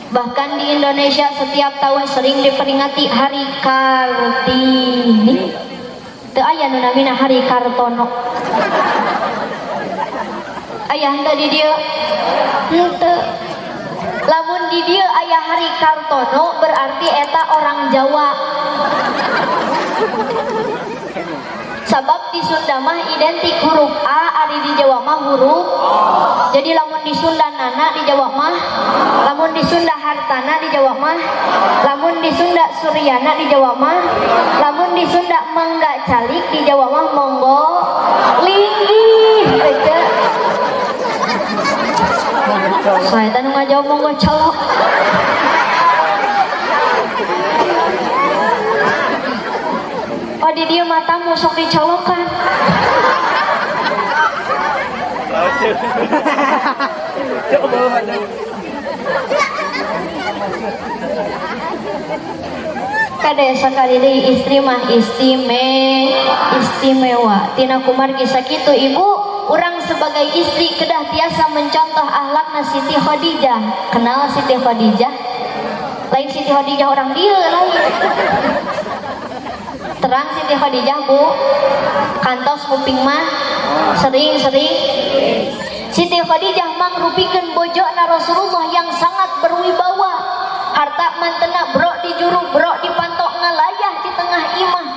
Bahkan di Indonesia setiap tahun sering diperingati Hari Kartini. Teu aya nu namina Hari Kartono. Aya henteu di dieu? Henteu. Lamun di dieu aya Hari Kartono berarti eta orang Jawa. Sabab di Sunda mah identik huruf A, ari di Jawa mah huruf. Jadi lamun di Sunda nana di Jawa mah, lamun di Sunda hartana di Jawa mah, lamun di Sunda suryana di Jawa mah, lamun di Sunda mangga calik di Jawa mah monggo linggih aja. Saya tanu ngajawab monggo colok. Oh di dia matamu sok dicolokan. Kade sakali deui istri mah istimewa. Tina kumargi sakitu ibu, urang sebagai istri kedah tiasa mencontoh akhlakna Siti Khadijah. Kenal Siti Khadijah? Lain Siti Khadijah orang dia lain. Terang Siti Khadijah bu, kantos kuping mah sering-sering. Siti Khadijah mangrupikeun bojona Rasulullah yang sangat berwibawa. Harta mantena brok di juru, brok dipantok ngalayah di tengah imah.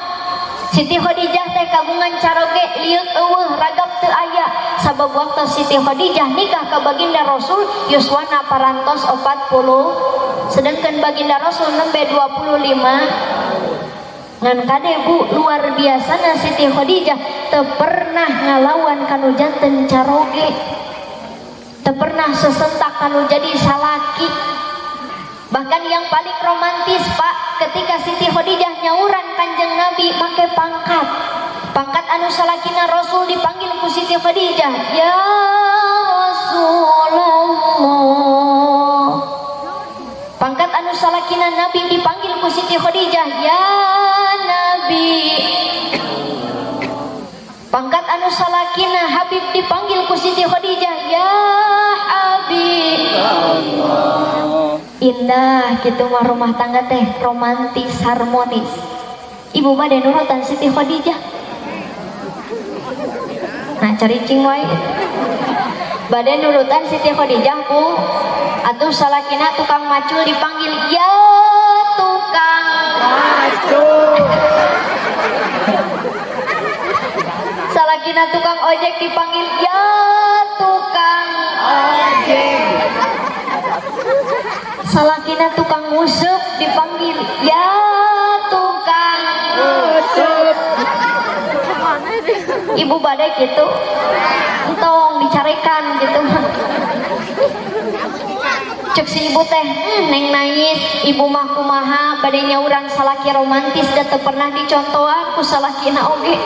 Siti Khadijah teh kagungan caroge liuk eueuh ragap teu aya. Sabab waktu Siti Khadijah nikah ka baginda Rasul yuswana parantos 40, sedangkan baginda Rasul nembe 25. Ngan kade bu, luar biasa na Siti Khadijah teu pernah ngalawan kanu janten caroge, teu pernah sesentak kanu jadi salaki. Bahkan yang paling romantis pak, ketika Siti Khadijah nyauran kanjeng Nabi make pangkat anu salakina Rasul dipanggil ku Siti Khadijah, ya Rasulullah. Pangkat anu salakina Nabi dipanggil ku Siti Khadijah, ya Nabi. Pangkat anu salakina Habib dipanggil ku Siti Khadijah, ya Habib. Indah gitu mah rumah tangga teh, romantis, harmonis. Ibu bade nurutan Siti Khadijah. Nah caricing wae. Bade nurutan Siti Khadijah ku, atuh salakina tukang macul dipanggil, ya tukang macul. Salakina tukang ojek dipanggil, ya tukang ojek. Salakina tukang ngusup dipanggil, ya tukang ngusup. Ibu badai gitu, entong dicarikan gitu. Cek si ibu teh, neng nangis, ibu mah kumaha badai nyauran salaki romantis dan teu pernah dicontohan ku salakina oge.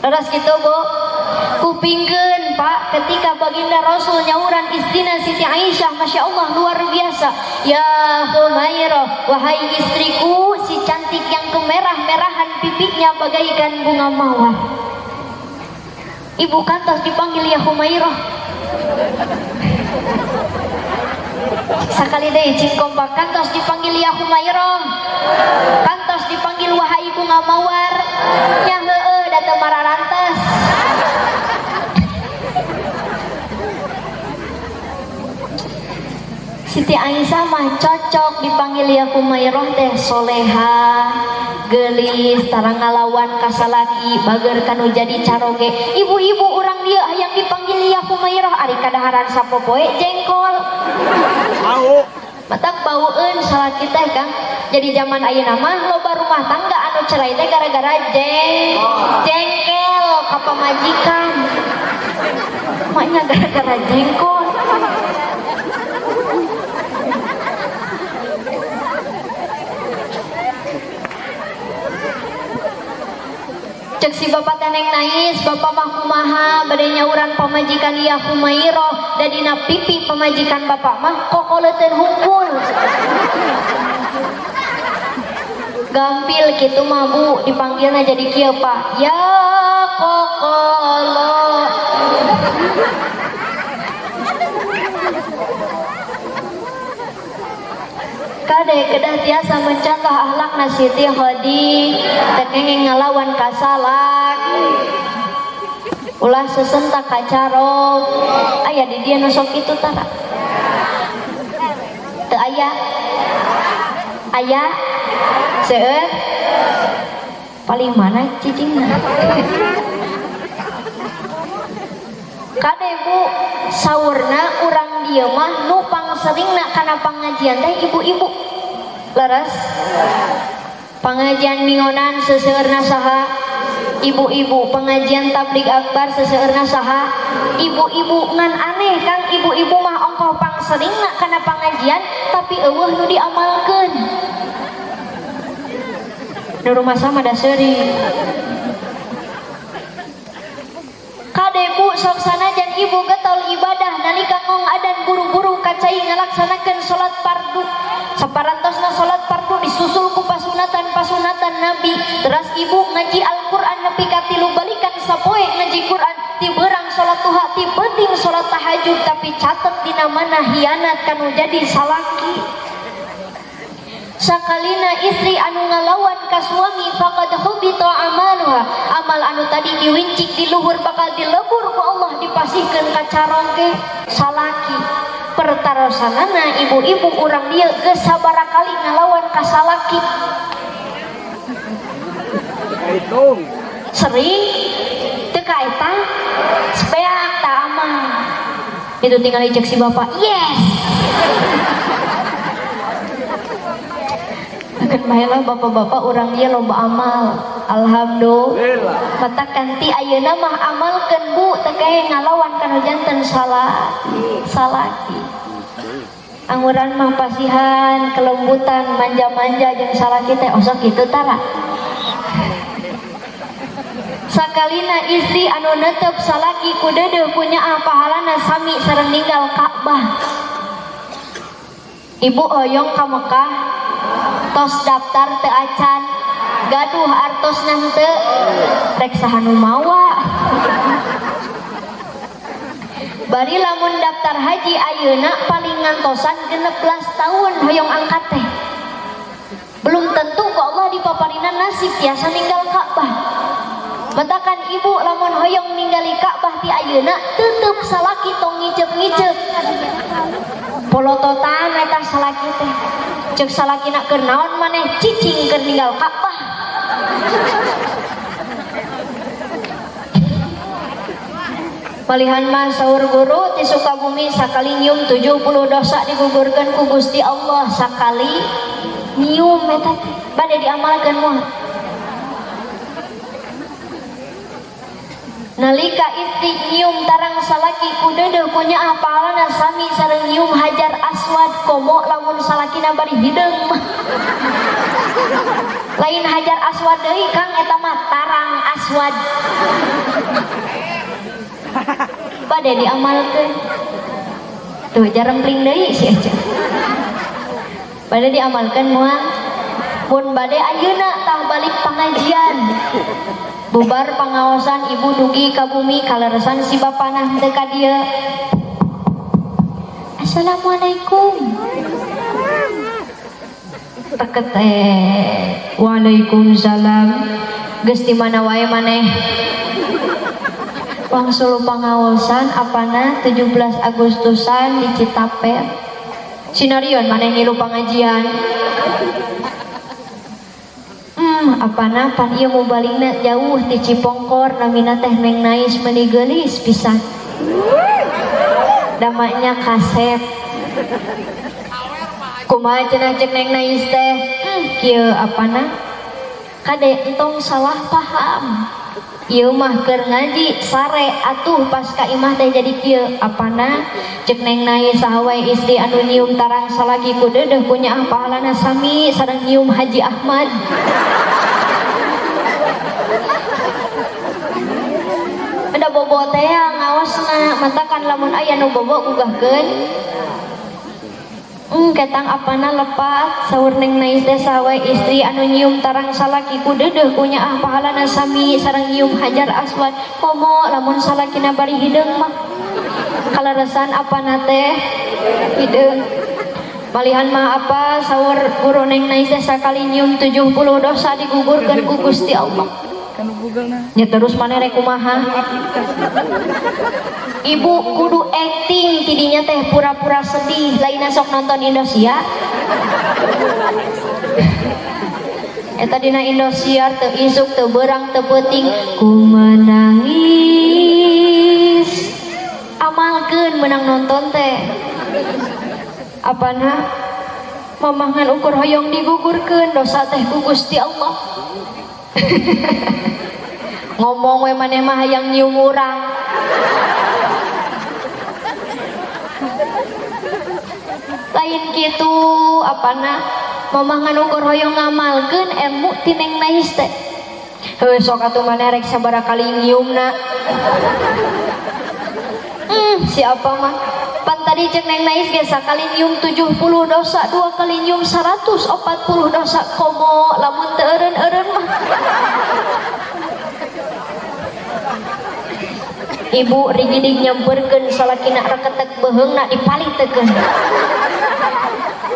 Terus gitu bu, kupingkeun pak, ketika baginda Rasul nyauran istrina Siti Aisyah, masya Allah luar biasa. Ya Humairah, wahai istriku, si cantik yang kemerah-merahan pipinya bagaikan bunga mawar. Ibu kantos dipanggil ya Humairah. Sakali deui cing kompak kantos dipanggil ya Humairah. Kantos dipanggil wahai bunga mawar. Ya heueuh da teu mararantes. Siti Aisyah mah cocok dipanggil ya Humairah teh, soleha, gelis, tarang ngalawan kasalaki, bager kanu jadi caroge. Ibu-ibu urang dia hayang dipanggil ya Humairah, ari kadaharan sapopoe jengkol. Mau. Matak baueun salaki teh Kang. Jadi zaman ayeuna mah loba rumah tangga anu cerai teh gara-gara jengkel ka pamajikan. Maknya gara-gara jengkol. Cek si bapak teneng nangis, bapak mah kumaha bade nyauran pamajikan ya Humairah, dadina pipi pamajikan bapak mah kokoleuteun hungkul. Gampil kitu mah bu, dipanggilna jadi kieu pak, ya kokolo. Kade kedah tiasa mencontoh akhlakna Siti Khodi tekeng ngalawan kasalak ulah sesentak kacarok aya di dia nusok itu tara teu aya seueur paling mana cicingna kade Bu saurna urang dieu mah nu pangseringna kana pangajian teh ibu-ibu leres pengajian mingonan seseueurna saha ibu-ibu pengajian tablik akbar seseueurna saha ibu-ibu ngan aneh Kang ibu-ibu mah ongkoh pangseringna kana pengajian tapi eueuh nu diamalkeun nu rumah sama da seuring kade Bu sok sanajan ibu getol ibadah nalika ngong adan buru-buru kacai ngalaksanakeun salat fardu saparantosna salat fardu disusul ku pasunatan Nabi terus ibu ngaji Al-Qur'an nepi ka 3 balikan sapoe ngaji Qur'an ti beurang salat duha ti penting salat tahajud tapi catet dina mana hianat kanu jadi salaki sakalina istri anu ngalawan ka suami faqad hubita amaluha amal anu tadi diwincik di luhur bakal dilebur ku Allah dipasihkeun ka carongke salaki pertarosanana ibu-ibu urang dieu geus sabaraha kali ngalawan ka salaki sering teu ka eta sepeak tah amal itu tinggal ijek si bapak yes akan baheula bapak-bapak urang dia loba amal alhamdulillah katakan ti ayeuna mah amalkeun Bu teu kae ngalawan kana janten salaki anguran mah pasihan kelembutan manja-manja jeung salaki teh osok kitu tara sakalina istri anu netep salaki ku deudeuh punya pahalana sami sareng ninggal Ka'bah ibu hoyong ka Mekah tos daftar teu acan gaduh artosna henteu rek saha nu mawa bari lamun daftar haji ayeuna paling ngantosan 16 tahun hoyong angkat teh belum tentu ku Allah dipaparina nasib tiasa ninggal Ka'bah matakan ibu lamun hoyong ningali Ka'bah ti ayeuna teuteuk salaki tong ngicep-ngicep polototan eta salaki teh cek salakina keur naon maneh cicing keur ninggal Ka'bah palihan mah saur guru ti Sukabumi sakali nyium 70 dosa digugurkeun ku Gusti Allah sakali nyium eta teh bade diamalkeun moal nalika istri nyium tarang salaki ku deudeuh punya pahalana sami sareng nyium hajar aswad komo lamun salakina bari hideung mah lain hajar aswad deui Kang eta mah tarang aswad bade diamalkeun tuh jarempling deui si aja bade diamalkeun moal mun bade ayeuna tah balik pengajian bubar pangaosan ibu dugi ka bumi kaleresan si bapana teu ka dieu assalamualaikum teket waalaikumsalam geus di mana wae maneh wangsul pangaosan apana 17 Agustusan di Citapet sinarion maneh ngilu pangajian apana pan ieu mubalingna jauh ti Cipongkor namina teh Neng Nais meuni geulis pisan damanya kaset kumaha cenah cek Neng Nais teh kieu apana kade entong salah paham ieu mah keur ngaji sare atuh pas ka imah teh jadi kieu apana cek Neng Nais saha wae istri anu nyium tarang salaki ku deudeuh punya pahalana sami sareng nyium Haji Ahmad ada bobo teh ngaosna matakan lamun aya nu bobo gugahkeun ketang apana lepat saur Neng Nais teh saha wae istri anu nyium tarang salaki ku deudeuh punya pahalana sami sareng nyium hajar aswad komo lamun salakina bari hideung mah kaleresan apana teh hideung Malihan mah apa sahur guru neng nais sakali nyium 70 dosa digugurkan ku Gusti Allah. Ya terus mana rek kumaha? Ibu kudu acting tidinya teh pura-pura sedih lainna sok nonton Indosiar. Eta dina Indosiar teu isuk teu beurang teu peuting ku menangis. Amalkeun menang nonton teh. Apana mamahan ukur hoyong digugurkeun dosa teh ku Gusti Allah. Ngomong we maneh mah hayang nyium urang. Lain kitu apana mamahan ukur hoyong ngamalkeun ilmu ti Neng Nais teh. Heuh sok atuh maneh rek sabaraha kali nyiumna. Siapa mah pan tadi cek Neng Nais ge sakali nyium 70 dosa, 2 kali nyium 140 dosa. Komo lamun teu eureun-eureun mah. Ibu rigidig nyampeurkeun salakina reketek beheungna dipalitekeun.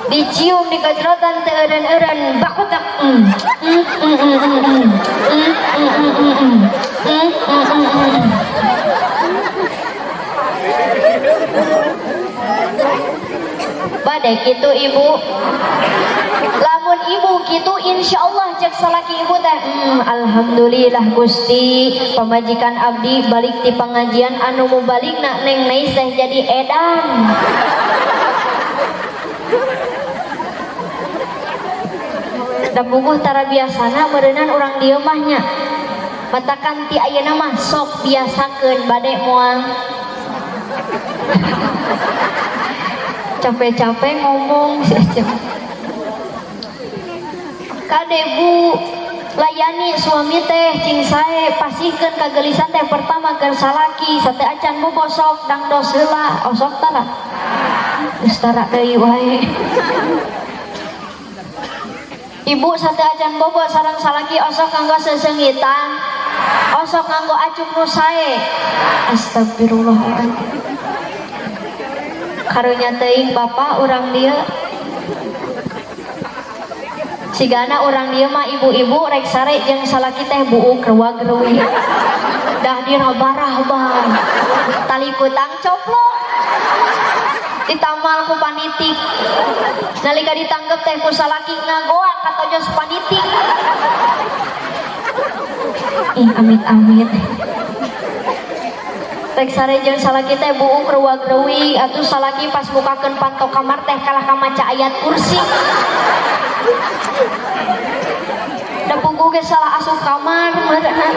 Dicium di kajrotan teu eureun-eureun bakutak. Badai gitu ibu. Lamun ibu gitu insyaallah cek salaki ibu teh alhamdulillah Gusti pamajikan abdi balik ti pengajian anu mau balikna Neng Nais teh jadi edan. Da puguh tara biasana meureunnan urang dieu mah nya. Matakan ti ayeuna mah sok biasakeun bade moal. Capek-capek ngomong kade bu layani suami teh cing sae pasihkeun kagelisan teh pertama keur salaki sate acan bobosok dangdos heula osok tara geus tara deui wae. Ibu sate acan bobo sareng salaki osok kanggo sesengitan osok kanggo acung nu sae. Astagfirullahaladzim. Karunya teuing bapak urang dieu sigana urang dieu mah ibu-ibu rek sare jeung salaki teh buuk reuwag-reuwi dah dirabah-rabah tali kutang coplok ditamal ku panitik nalika ditanggep teh ku salaki ngagoak katojos panitik. Amit-amit rek sare jeung salaki teh buuk reuwag-reuwi atuh salaki pas bukakeun panto kamar teh kalah ka maca ayat kursi. Da puguh ge salah asup kamar meureunna.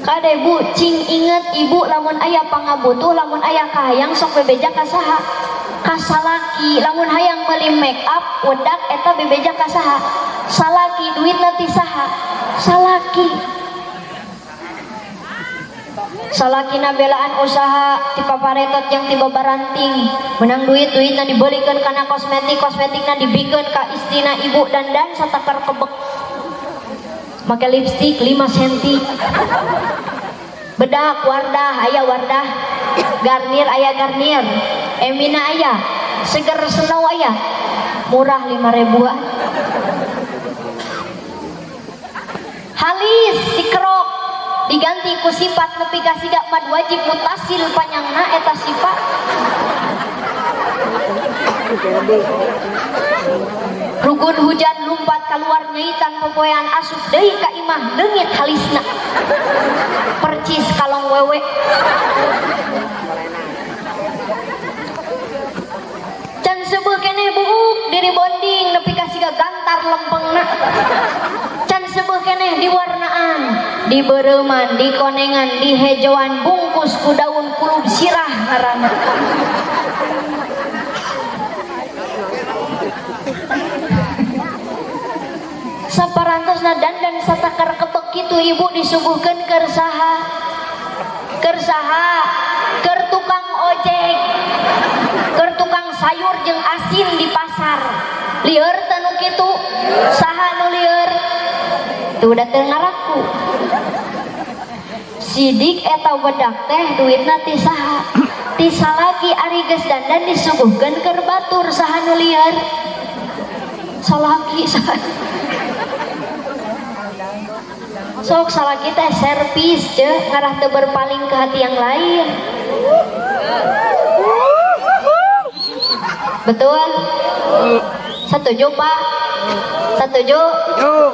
Kade bu cing inget ibu lamun aya pangabutuh lamun aya kahayang sok bebeja ka saha? Ka salaki. Lamun hayang meuli make up wedak eta bebeja ka saha? Salaki. Duitna ti saha? Salaki. Salakina belaan usaha ti paparetot yang tiba baranting menang duitna dibelikeun kana kosmetikna dibikeun ka istina ibu dandan satakar kebek make lipstik 5 cm bedak Wardah aya Wardah Garnier aya Garnier Emina aya Seger Snow aya murah 5.000-an halis dikerok diganti ku sifat nepi ka siga mad wajib mutasil panyangna eta sifat. Rugun hujan lumpat keluar nyaitan popoean asup deui ka imah leungit halisna percis kalong wewe can sebeuh keneh buuk diri bonding nepi ka siga gantar lempengna can sebeuh keneh diwarnaan dibeureman dikonengan dihejoan bungkus ku daun kulub sirah ngaranna saparantosna dandan satakar kebek kitu ibu disuguhkeun keur saha? Keur saha? Keur tukang ojek, keur tukang sayur jeung asin di pasar. Lieur teh nu kitu? Saha nu lieur? Tuh da teu ngaraku. Sidik eta wedak teh duitna ti saha? Tisa lagi ari geus dandan disuguhkeun keur batur saha nu lieur. Salaki sok salaki teh servis je ngarah teu berpaling ke hati yang lain. Betul? Setuju Pak? Setuju?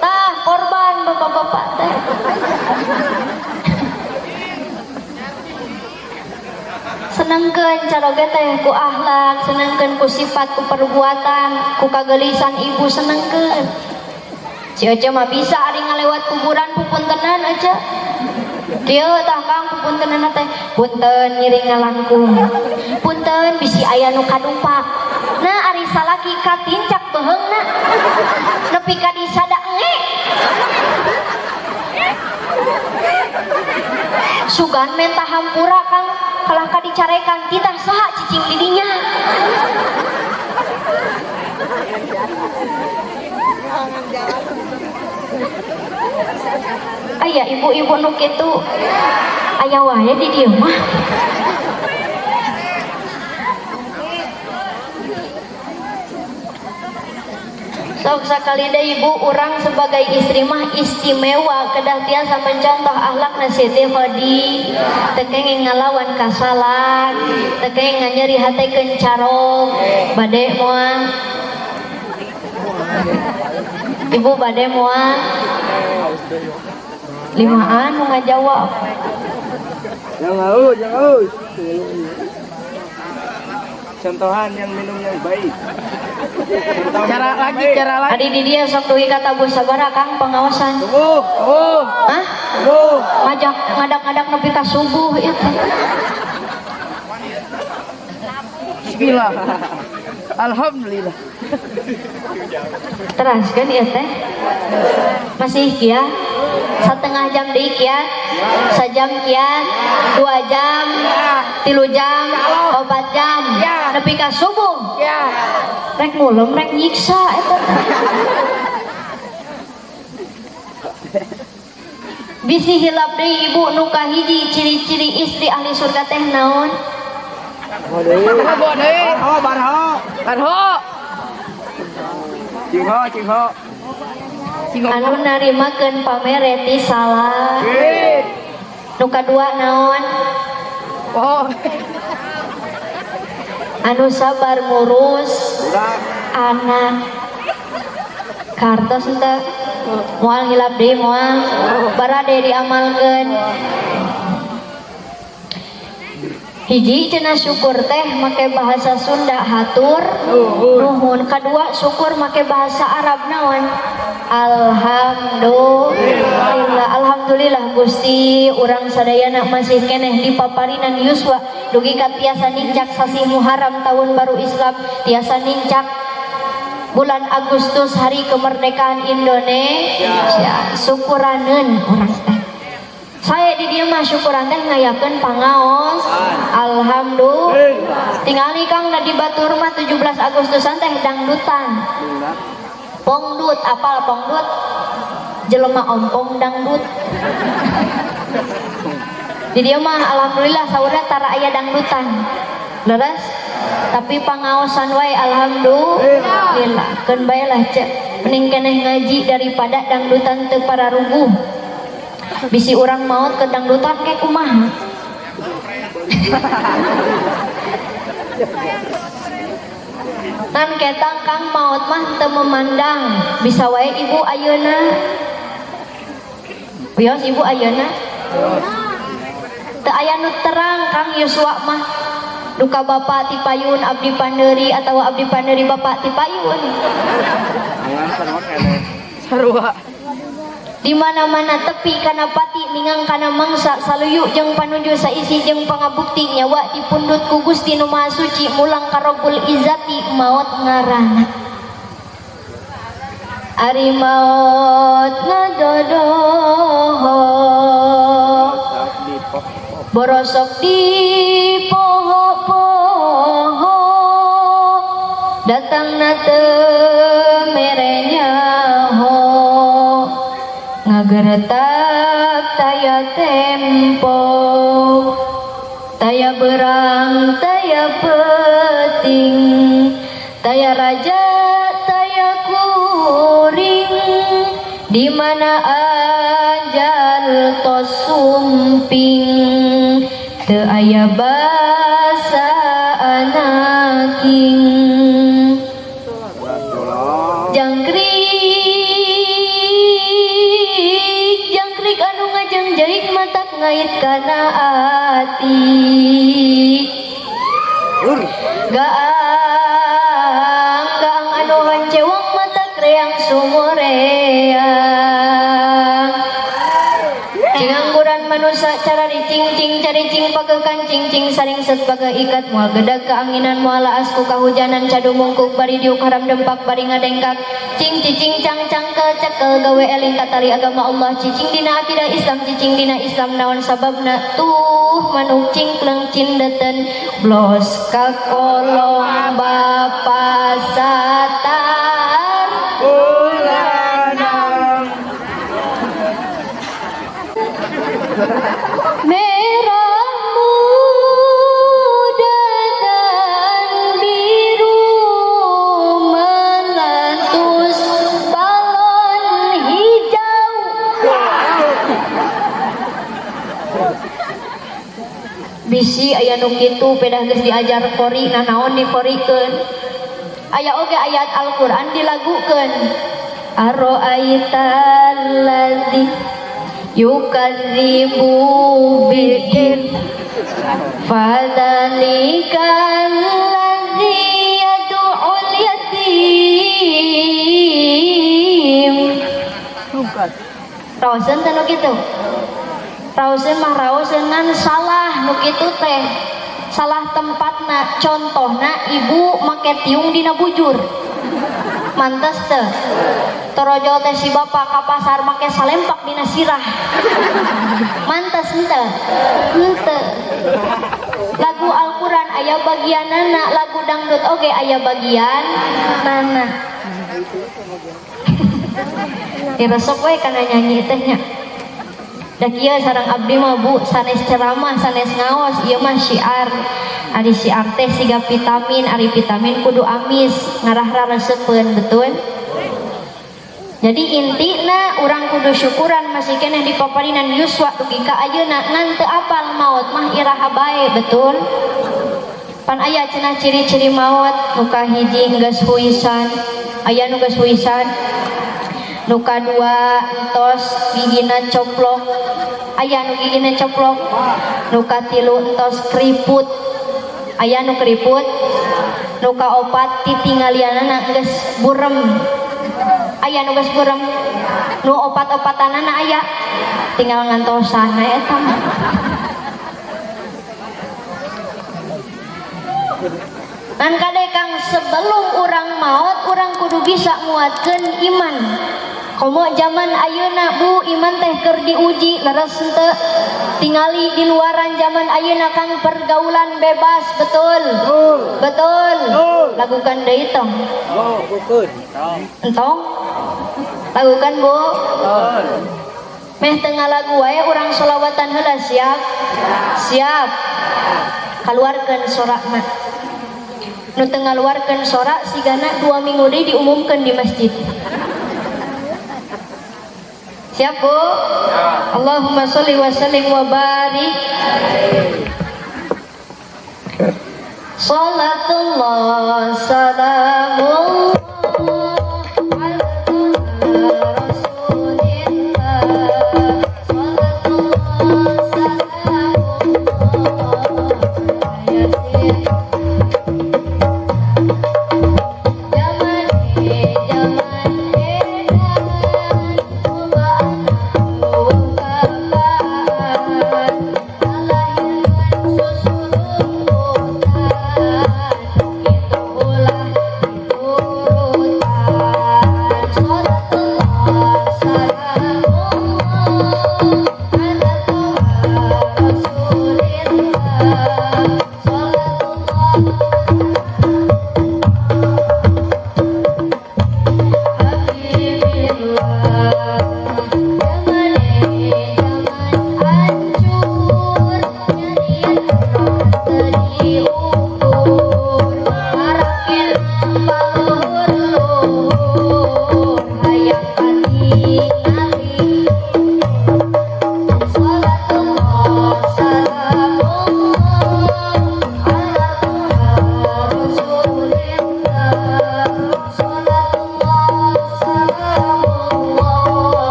Tah korban bapak-bapak teh. Senengkeun caroge teh ku akhlak, senengkeun ku sifat, ku perbuatan, ku kagelisan ibu senengkeun. Si Ece mah bisa ari ngalewat kuburan pupuntenan aja. Dieu tah Kang pupuntenan teh, punten ngiring ngalangkung. Punten bisi aya nu kadumpak. Nah ari salaki katincak beheungna. Nepi ka disada engge. Sugan menta hampura Kang kalah ka dicarekan titah saha cicing didinya. Aya ibu-ibu nu kitu aya wae di dieu mah. Sok sakali deh ibu orang sebagai istri mah istimewa kedah tiasa mencontoh akhlak Siti Khodi, tekeng ngalawan kasalan, tekeng nganyeri hate kencarong, bade moal. Ibu bade moal. Limaan nu ngajawab. Jangan. Contohan yang minum yang baik. Cara lagi. Adi di dia sok dugi kata bu sabara Kang pengawasan. Hah? Ngajak ngadak-ngadak nepi ka subuh ieu teh. Bismillah. Alhamdulillah. Teraskeun ieu teh. Masih kieu. Setengah jam deui kieu. Sajam kieu. 2 jam. 3 jam. 4 jam. Nepi ka subuh. Rek ngulem rek nyiksa eta. Bisi hilap deui ibu nu kahiji ciri-ciri istri ahli surga teh naon? Barho. Cingho. Anu narimakeun pamere ti salah. Nu kadua naon? Anu sabar ngurus anak. Kartos teh moal hilap deui moal barade diamalkeun. Hiji cenah syukur teh make bahasa Sunda hatur nuhun. Kadua syukur make bahasa Arab naon? Alhamdulillah Gusti urang sadayana masih keneh dipaparinan yuswa dugi ka tiasa nincak sasi Muharram tahun baru Islam, tiasa nincak bulan Agustus hari kemerdekaan Indonesia. Syukuraneun urang teh. Saya di dia mah syukuran teh ngayakeun pangaos. Alhamdulillah. Tingali Kang di Batur mah 17 Agustusan teh dangdutan. Pongdut, apal pongdut? Jelema ompong dangdut. Di dia mah alhamdulillah saurna tara aya dangdutan. Leres? Tapi pangaosan wae alhamdulillah. Keun bae lah cek. Mending keneh ngaji daripada dangdutan teu pararuguh. Bisi orang maut ke dangdutan kayak kumaha. Kan ketang Kang maut mah teu memandang bisa wae ibu ayeuna. Bios ibu ayeuna. Teu aya nu terang Kang Yosua mah duka bapak ti payun abdi pandeuri atawa abdi pandeuri bapak ti payun. Sarua. Di mana-mana tepi kana pati ningang kana mangsa saluyu jeung panuju saisi jeung pangabukti nyawa dipundut ku Gusti Nu Maha Suci mulang ka Rabbul Izzati maut ngaranna. Ari maut ngadodoho borosok di poho-poho datangna teu merenya ho ngageretak taya tempo taya berang, taya peting, taya raja, taya kuring, di mana ajal tos sumping, teu aya basa anaking. Jangkrik anu ngajengjeing matak ngait kana ati, gaang anu hancewang matak reang sumureang. Cingangguran manusia cara dicing-cing caricing pagekan cing-cing saring set page ikat moal gedag keanginan moal laas ku kahujanan cadu mungkuk bari diuk haram dempak bari ngadengkak cing cicing cang-cang cekel gawe eling katali agama Allah cicing dina akidah Islam cicing dina Islam naon sababna tuh manuk cingkleng cindeten blos ka kolong bapa satar merah muda dan biru melentus balon hijau. Bisi aya nu kitu pedah geus diajar kori nah naon dikorikeun. Aya oge ayat Al-Qur'an dilagukeun. Aro'aital ladzi yukadzibu bidin fadzalikal ladzi yad'ul yatim. Raoseun teh nu kitu. Raoseun mah raoseungan salah nu kitu teh. Salah tempatna, contohna ibu make tiung dina bujur. Mantes teh. Torojol teh si bapak ka pasar make salempak dina sirah. Mantes henteu? Henteu. Lagu Al-Qur'an aya bagianana, lagu dangdut oge aya bagian nana. Diresep we kana nyanyi teh nya. Da kieu sareng abdi mah Bu sanes ceramah, sanes ngaos, ieu mah syiar. Ari syiar teh siga vitamin, ari vitamin kudu amis, ngarah reseupeun betul. Jadi intina urang kudu syukuran masih keneh dipaparinan yuswa dugi ka ayeuna ngan teu apal maot mah iraha bae betul. Pan aya cenah ciri-ciri maot nu kahiji geus huisan, aya nu geus huisan. Nu kadua entos gigina coplok, aya nu gigina coplok. Nu katilu entos keriput, aya nu keriput. Nu kaopat titinggalianana geus burem, aya nu geus burem. Nu opat-opatanana aya tinggal ngantosan eta mah. Dan kadekang sebelum orang maut orang kudu bisa nguatkeun iman. Komo zaman ayeuna Bu iman teh keur diuji leres henteu. Tingali di luaran zaman ayeuna kan pergaulan bebas betul. Betul. Lakukan deui tong. Entong. Lakukan Bu. Meh teu ngalagu wae urang sholawatan heula siap? Siap. Kaluarkeun sorakna. Nu teu ngaluarkeun sorak sigana 2 minggu deui diumumkeun di masjid. Siap Bu? Allahumma sholli wa sallim wa barik. Salatullah salam